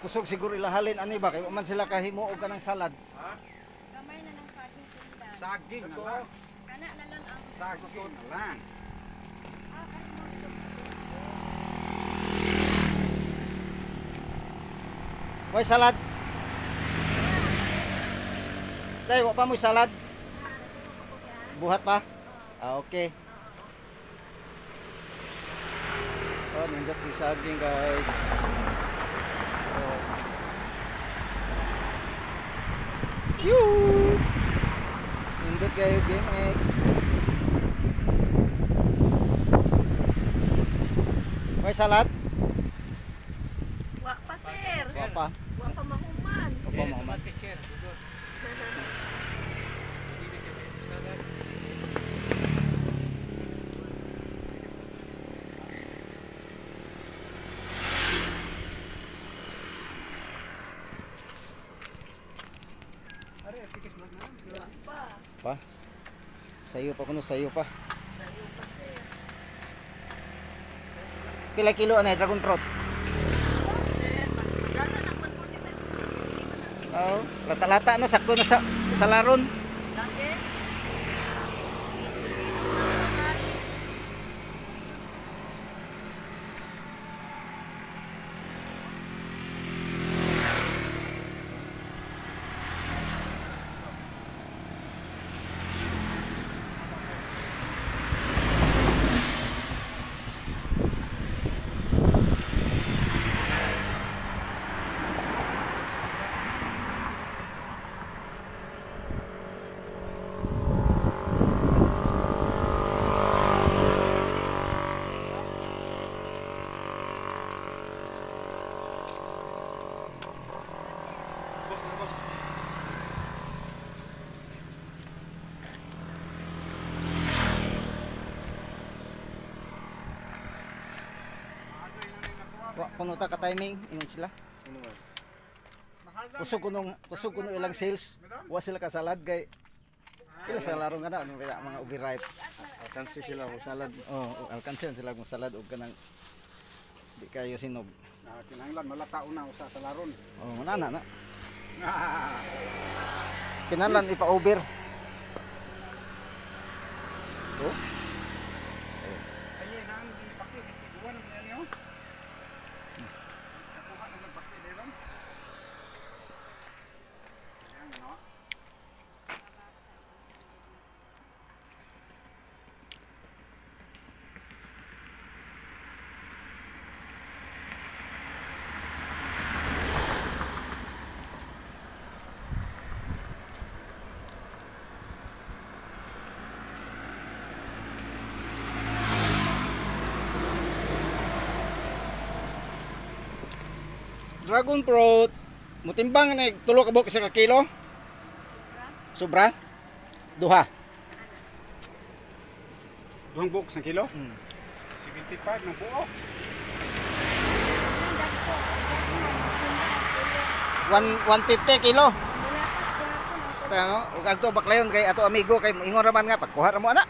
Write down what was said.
Kusog siguro ilahalin ani ba kay man sila kahimuog ka ng salad. Gamay na ng saging sundan. Saging na lang. Kana na lang ang Saging na lang. Hoy salad. Tay, wa pa mo salad? Buhat pa? Ah, okay. Oh, nindot yung saging guys. Oh. Yoo! Nindot kayo GameX. Hoy salad? wa pa sir. Wa pa. Wa pa mahuman. Wa pa mo. Pa. Sayo pa kuno sayo pa. Pila kilo anay dragon fruit? Oh, lata-lata na sakto na sa laron. Kuno ta ka timing ingon sila. Kusog kuno ilang sales. Wa sila ka salad kay kila sa larong kana ano kaya mga overripe. Alkansi sila mo salad. Oh, alkansi sila mo salad og kanang di kayo sinog. Kinahanglan malataw na usa sa laron. Oh, na. Kinahanglan ipa-over. Oh. Ayun ang pakit. Iwan mo niyo. Nakuha na nagpakit diron. Ayan no. Dragon fruit. Mutimbang na tulo ka buok sa kilo. Sobra? Duha. Duhang buok sa kilo? 75 ng buok. 150 kilo. Tango, ug agto baklayon kay ato amigo kay ingon ra man nga pagkuha ra mo ana.